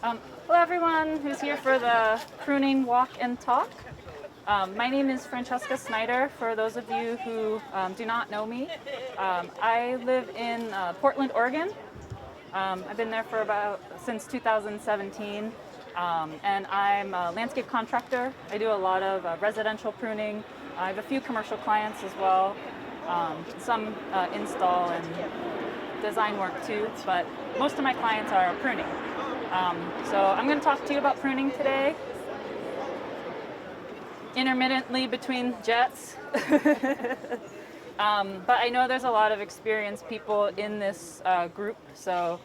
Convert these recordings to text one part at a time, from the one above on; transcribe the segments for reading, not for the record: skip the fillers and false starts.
Hello everyone who's here for the pruning walk and talk. My name is Francheska Snyder, for those of you who do not know me. I live in Portland, Oregon. I've been there for since 2017, and I'm a landscape contractor. I do a lot of residential pruning. I have a few commercial clients as well, some install and design work too, but most of my clients are pruning. So I'm going to talk to you about pruning today, intermittently between jets. But I know there's a lot of experienced people in this group, so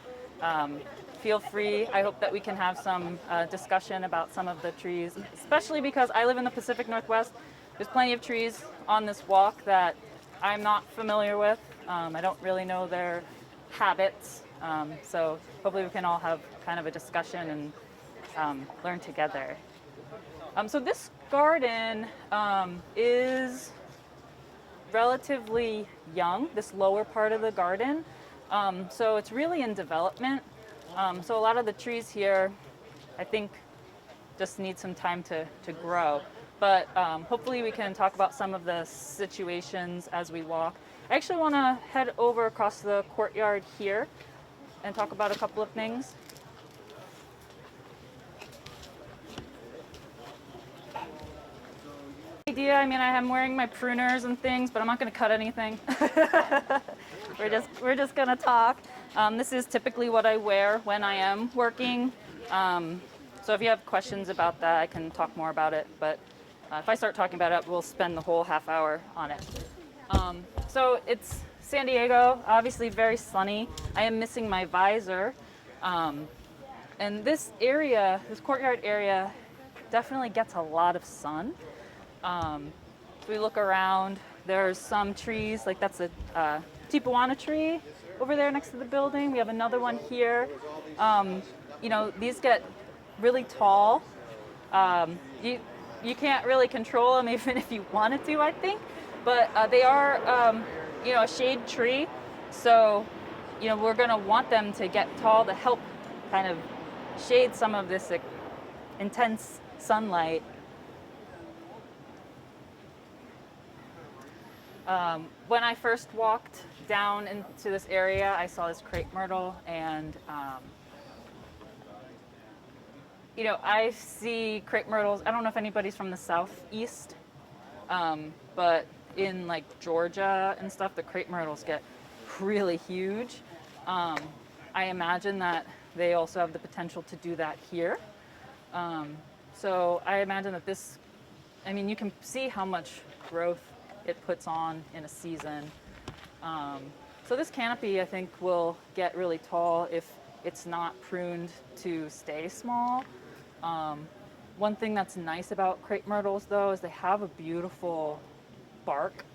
feel free. I hope that we can have some discussion about some of the trees, especially because I live in the Pacific Northwest. There's plenty of trees on this walk that I'm not familiar with. I don't really know their habits, so hopefully we can all have kind of a discussion and learn together. So this garden is relatively young, this lower part of the garden. So it's really in development. So a lot of the trees here, I think, just need some time to grow. But hopefully we can talk about some of the situations as we walk. I actually want to head over across the courtyard here and talk about a couple of things. Idea. I mean, I am wearing my pruners and things, but I'm not going to cut anything. we're just going to talk. This is typically what I wear when I am working. So if you have questions about that, I can talk more about it. But if I start talking about it, we'll spend the whole half hour on it. So it's San Diego, obviously very sunny. I am missing my visor. And this area, this courtyard area, definitely gets a lot of sun. If we look around, there's some trees, like that's a tipuana tree over there next to the building. We have another one here. You know, these get really tall. You can't really control them even if you wanted to, I think. But they are, you know, a shade tree. So, you know, we're going to want them to get tall to help kind of shade some of this intense sunlight. When I first walked down into this area, I saw this crepe myrtle, and you know, I see crepe myrtles. I don't know if anybody's from the southeast, but in like Georgia and stuff, the crepe myrtles get really huge. I imagine that they also have the potential to do that here. So I imagine that this, I mean, you can see how much growth it puts on in a season. So this canopy, I think, will get really tall if it's not pruned to stay small. One thing that's nice about crepe myrtles, though, is they have a beautiful bark.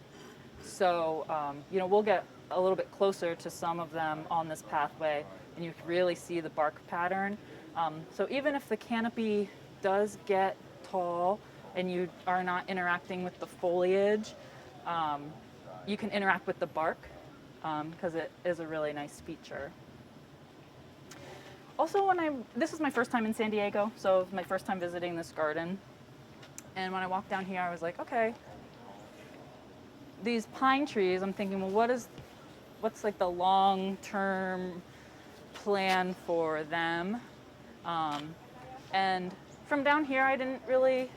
So, you know, we'll get a little bit closer to some of them on this pathway, and you can really see the bark pattern. So even if the canopy does get tall and you are not interacting with the foliage, you can interact with the bark because it is a really nice feature. Also, this was my first time in San Diego, so it was my first time visiting this garden. And when I walked down here, I was like, okay, these pine trees, I'm thinking, well, what's like the long-term plan for them? And from down here, I didn't really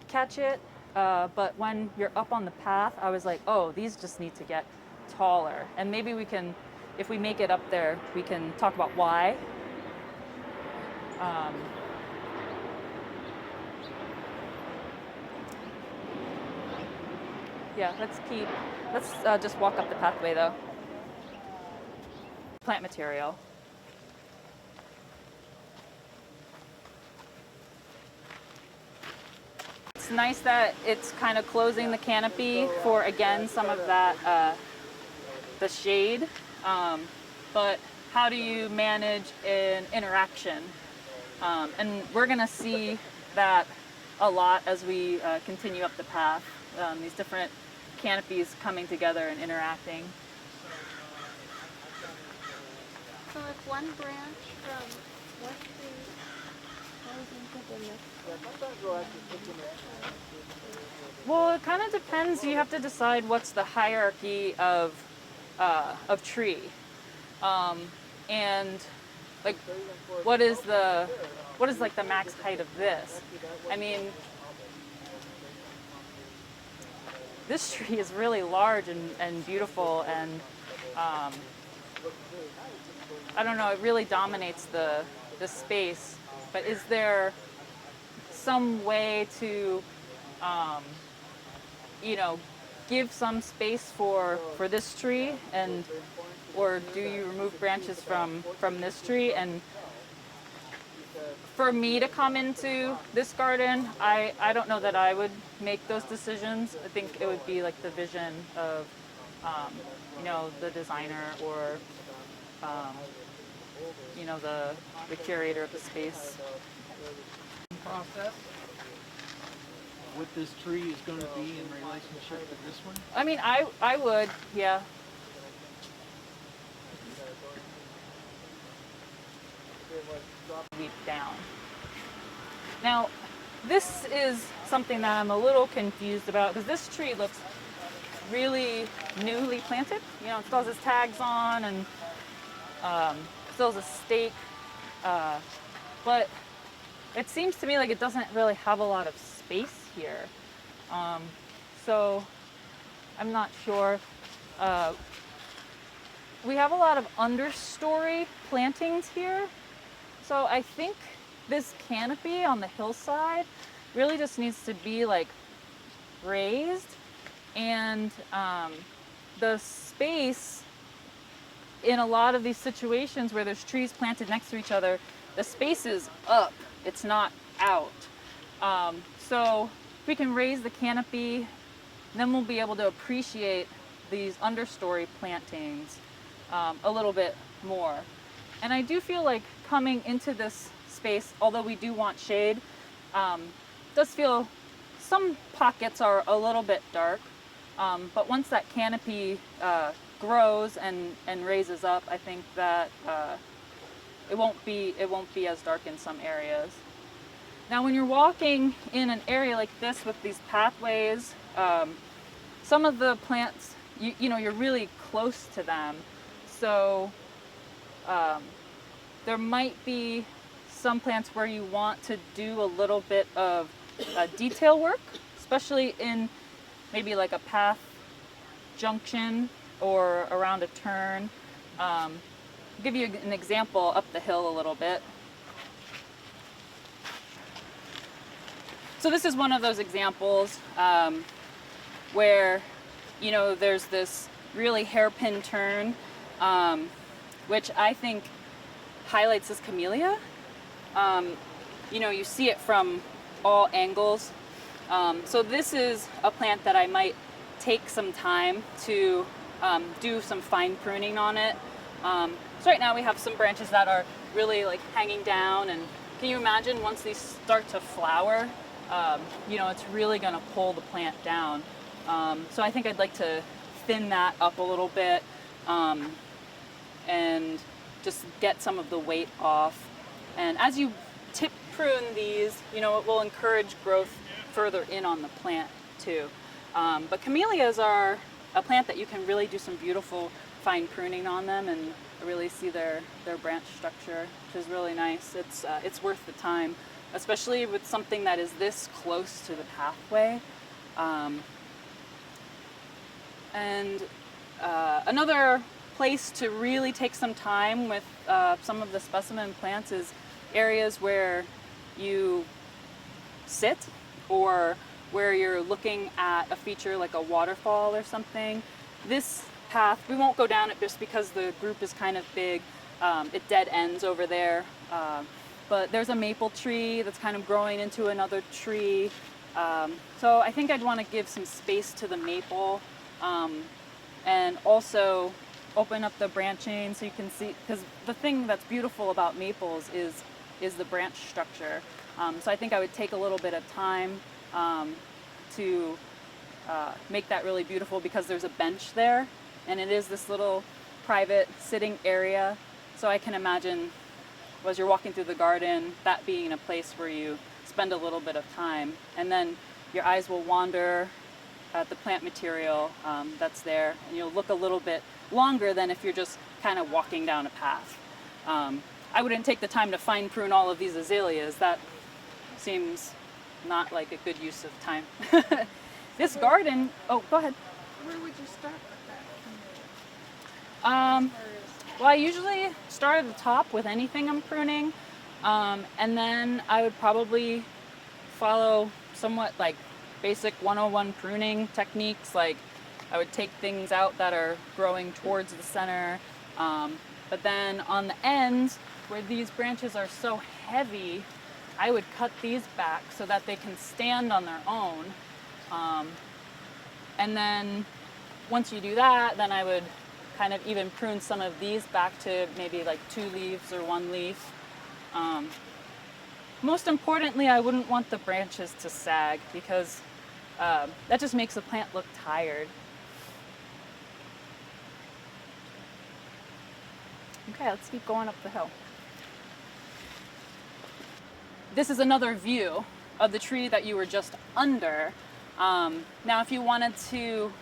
catch it. But when you're up on the path, I was like, oh, these just need to get taller. And maybe we can, if we make it up there, we can talk about why. Yeah, let's just walk up the pathway though. Plant material. It's nice that it's kind of closing the canopy for, again, some of that, the shade. But how do you manage an interaction? And we're going to see that a lot as we continue up the path, these different canopies coming together and interacting. So if one branch from Well, it kind of depends. You have to decide what's the hierarchy of tree, and like what is like the max height of this. I mean, this tree is really large and beautiful, and I don't know, it really dominates the space. But is there some way to you know, give some space for this tree, and or do you remove branches from this tree? And for me to come into this garden, I don't know that I would make those decisions. I think it would be like the vision of you know, the designer, or you know, the curator of the space. Process what this tree is going to be in relationship to this one? I mean, I would, yeah. Weep down. Now, this is something that I'm a little confused about, because this tree looks really newly planted. You know, it still has its tags on, and still has a stake, but it seems to me like it doesn't really have a lot of space here. So I'm not sure. We have a lot of understory plantings here. So I think this canopy on the hillside really just needs to be like raised, and the space in a lot of these situations where there's trees planted next to each other, the space is up, it's not out. So if we can raise the canopy, then we'll be able to appreciate these understory plantings a little bit more. And I do feel like coming into this space, although we do want shade, does feel some pockets are a little bit dark, but once that canopy grows and raises up, I think that it won't be as dark in some areas. Now, when you're walking in an area like this with these pathways, some of the plants, you know, you're really close to them, so there might be some plants where you want to do a little bit of detail work, especially in maybe like a path junction or around a turn. I'll give you an example up the hill a little bit. So this is one of those examples where, you know, there's this really hairpin turn, which I think highlights this camellia. You know, you see it from all angles. So this is a plant that I might take some time to do some fine pruning on it. So right now we have some branches that are really like hanging down, and can you imagine once these start to flower, you know, it's really going to pull the plant down. So I think I'd like to thin that up a little bit and just get some of the weight off. And as you tip prune these, you know, it will encourage growth further in on the plant too. But camellias are a plant that you can really do some beautiful fine pruning on them and really see their branch structure, which is really nice. It's worth the time, especially with something that is this close to the pathway. And another place to really take some time with some of the specimen plants is areas where you sit, or where you're looking at a feature like a waterfall or something. This path, we won't go down it just because the group is kind of big. It dead ends over there. But there's a maple tree that's kind of growing into another tree. So I think I'd want to give some space to the maple, and also open up the branching so you can see, because the thing that's beautiful about maples is the branch structure. So I think I would take a little bit of time to make that really beautiful, because there's a bench there and it is this little private sitting area. So I can imagine as you're walking through the garden, that being a place where you spend a little bit of time, and then your eyes will wander at the plant material that's there, and you'll look a little bit longer than if you're just kind of walking down a path. I wouldn't take the time to fine prune all of these azaleas. That seems not like a good use of time. This garden, oh, go ahead. Where would you start with that? Well, I usually start at the top with anything I'm pruning, and then I would probably follow somewhat like basic 101 pruning techniques. Like I would take things out that are growing towards the center, but then on the ends where these branches are so heavy, I would cut these back so that they can stand on their own. And then once you do that, then I would kind of even prune some of these back to maybe like 2 leaves or 1 leaf. Most importantly, I wouldn't want the branches to sag because that just makes the plant look tired. Okay, let's keep going up the hill. This is another view of the tree that you were just under. Now, if you wanted to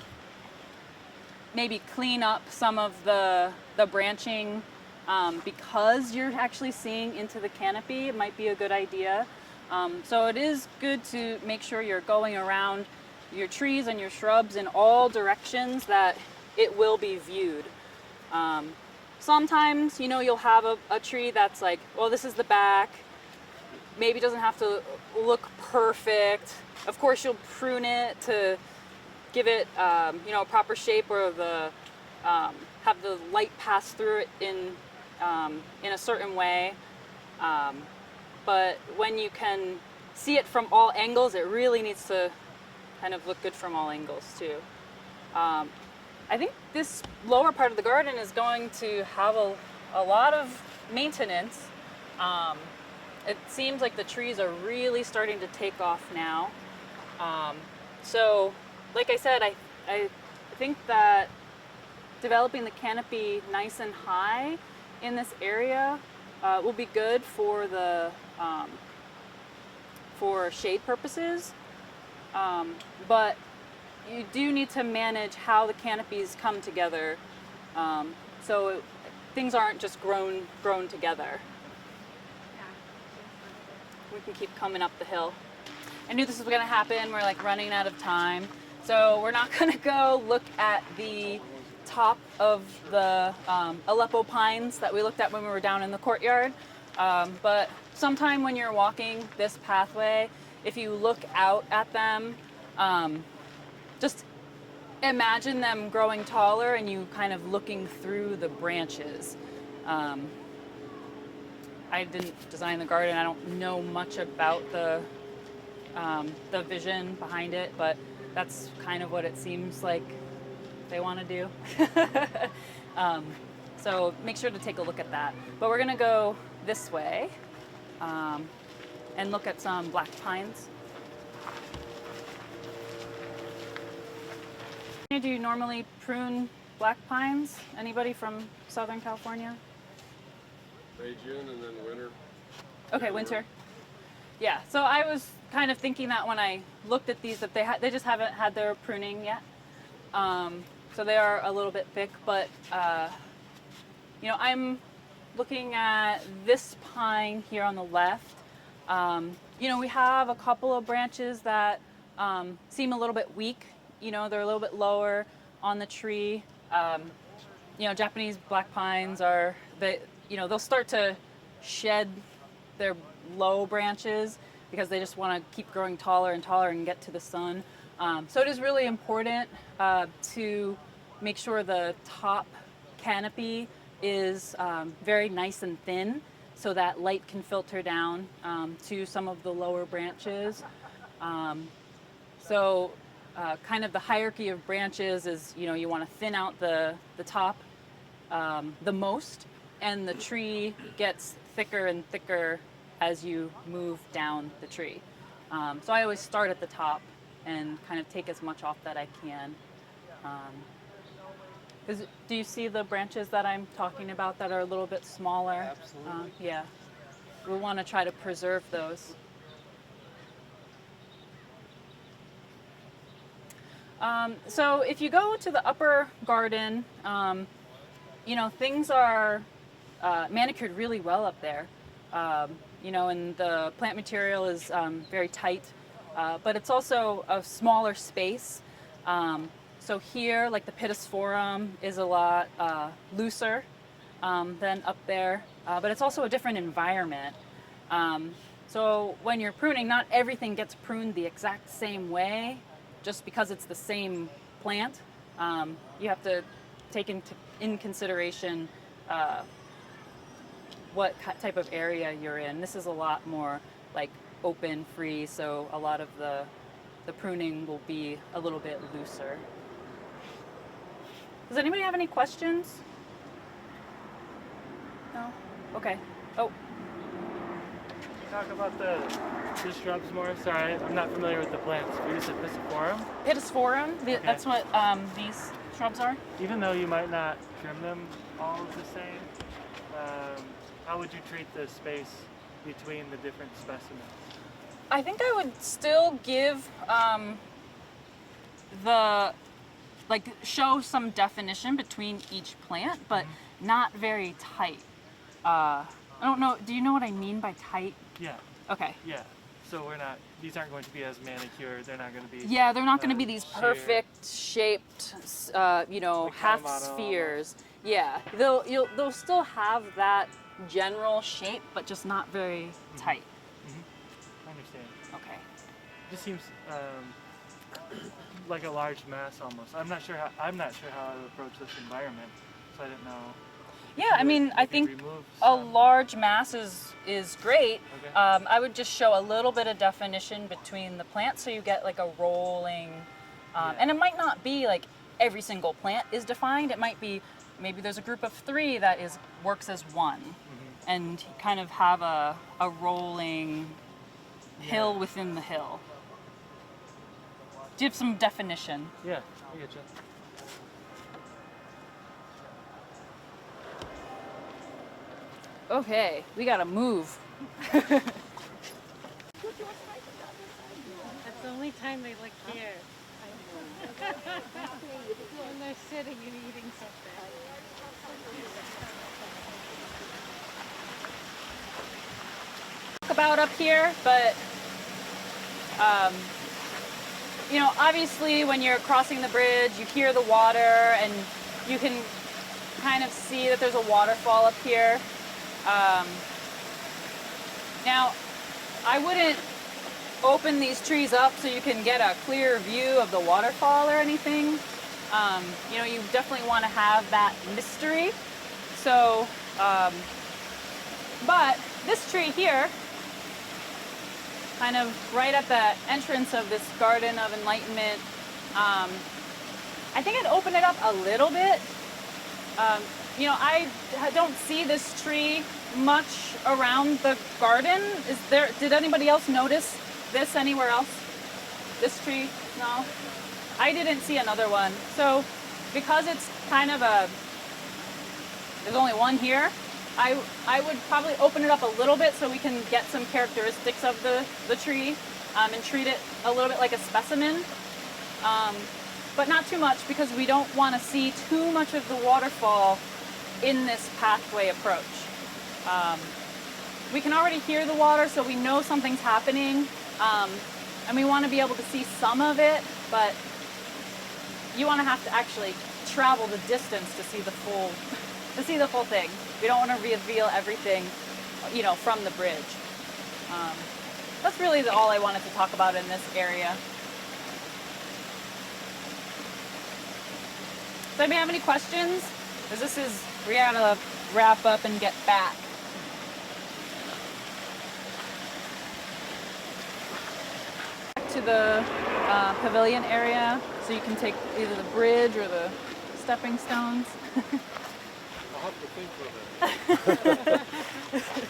maybe clean up some of the branching because you're actually seeing into the canopy, it might be a good idea. So it is good to make sure you're going around your trees and your shrubs in all directions that it will be viewed. Sometimes, you'll have a tree that's like, well, this is the back. Maybe it doesn't have to look perfect. Of course, you'll prune it to give it, a proper shape where have the light pass through it in a certain way. But when you can see it from all angles, it really needs to kind of look good from all angles too. I think this lower part of the garden is going to have a lot of maintenance. It seems like the trees are really starting to take off now. So, like I said, I think that developing the canopy nice and high in this area will be good for the for shade purposes. But you do need to manage how the canopies come together, so things aren't just grown together. We can keep coming up the hill. I knew this was going to happen. We're like running out of time, so we're not going to go look at the top of the Aleppo pines that we looked at when we were down in the courtyard. But sometime when you're walking this pathway, if you look out at them, just imagine them growing taller and you kind of looking through the branches. I didn't design the garden. I don't know much about the vision behind it, but that's kind of what it seems like they want to do. So make sure to take a look at that. But we're going to go this way and look at some black pines. Do you normally prune black pines? Anybody from Southern California? May, June, and then winter. Okay, winter. Yeah, so I was kind of thinking that when I looked at these that they just haven't had their pruning yet. So they are a little bit thick, but I'm looking at this pine here on the left. We have a couple of branches that seem a little bit weak. They're a little bit lower on the tree. Japanese black pines they'll start to shed their low branches because they just want to keep growing taller and taller and get to the sun. So it is really important to make sure the top canopy is very nice and thin so that light can filter down to some of the lower branches. Kind of the hierarchy of branches is, you want to thin out the top the most, and the tree gets thicker and thicker as you move down the tree. So I always start at the top and kind of take as much off that I can. Do you see the branches that I'm talking about that are a little bit smaller? Absolutely. Yeah. we want to try to preserve those. So if you go to the upper garden, you know, things are manicured really well up there. You know, and the plant material is very tight, but it's also a smaller space. So here, like the pittosporum is a lot looser than up there, but it's also a different environment. So when you're pruning, not everything gets pruned the exact same way, just because it's the same plant. You have to take in consideration what type of area you're in. This is a lot more like open, free, so a lot of the pruning will be a little bit looser. Does anybody have any questions? No? Okay. Oh. Talk about the shrubs more. Sorry, I'm not familiar with the plants. You said Pisciforum? Pittosporum, Okay. that's what these shrubs are. Even though you might not trim them all the same, how would you treat the space between the different specimens? I think I would still give show some definition between each plant, but not very tight. I don't know, do you know what I mean by tight? Yeah. Okay. Yeah. So these aren't going to be as manicured. They're not going to be. Yeah, they're not going to be these sheer. perfect shaped, you know, Like half Kalamata spheres. Yeah, they'll still have that general shape, but just not very tight. I understand. Okay. It just seems like a large mass almost. I'm not sure how I would approach this environment, so I didn't know. Yeah, I mean, I think remove a some. large mass is great. Okay. I would just show a little bit of definition between the plants so you get like a rolling, and it might not be like every single plant is defined. It might be maybe there's a group of 3 that works as one, and kind of have a rolling hill within the hill. Give some definition. Yeah, I get you. Okay, we gotta move. That's the only time they look here. When they're sitting and eating something. About up here, but you know, obviously when you're crossing the bridge, you hear the water and you can kind of see that there's a waterfall up here. Now, I wouldn't open these trees up so you can get a clear view of the waterfall or anything. You know, you definitely want to have that mystery. So, but this tree here, kind of right at the entrance of this Garden of Enlightenment, I think I'd open it up a little bit. You know, I don't see this tree much around the garden. Did anybody else notice this anywhere else? This tree? No? I didn't see another one. So because it's kind of there's only one here, I would probably open it up a little bit so we can get some characteristics of the tree and treat it a little bit like a specimen. But not too much because we don't want to see too much of the waterfall in this pathway approach. We can already hear the water, so we know something's happening, and we want to be able to see some of it, but you want to have to actually travel the distance to see the full thing. We don't want to reveal everything, you know, from the bridge. That's really all I wanted to talk about in this area. Does anybody have any questions? Because we gotta wrap up and get back. Back to the pavilion area, so you can take either the bridge or the stepping stones. I'll have to think for a minute.